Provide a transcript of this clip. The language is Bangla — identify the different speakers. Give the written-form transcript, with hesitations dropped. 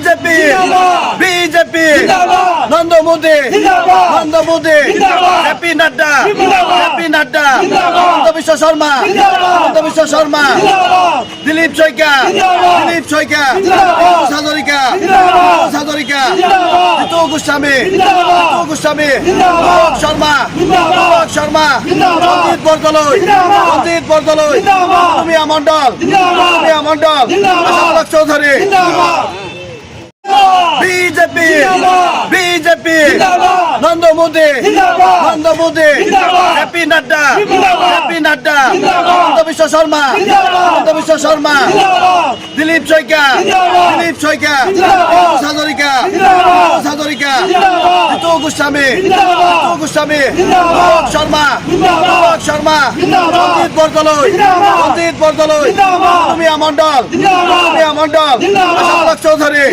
Speaker 1: BJP BJP Nanda Modi happy Nadda Himanta Biswa Sarma Dilip শইকা Hazarika Jitu Goswami Sharma Ranjit Bordoloi তুমিয়া Mondal Ashfaq Chowdhury BJP Nanda Modi happy Nadda Himanta Biswa Sarma Dilip শইকা Hazarika Jitu Goswami Sharma Ranjit Bordoloi তুমিয়া Mondal Ashfaq Chowdhury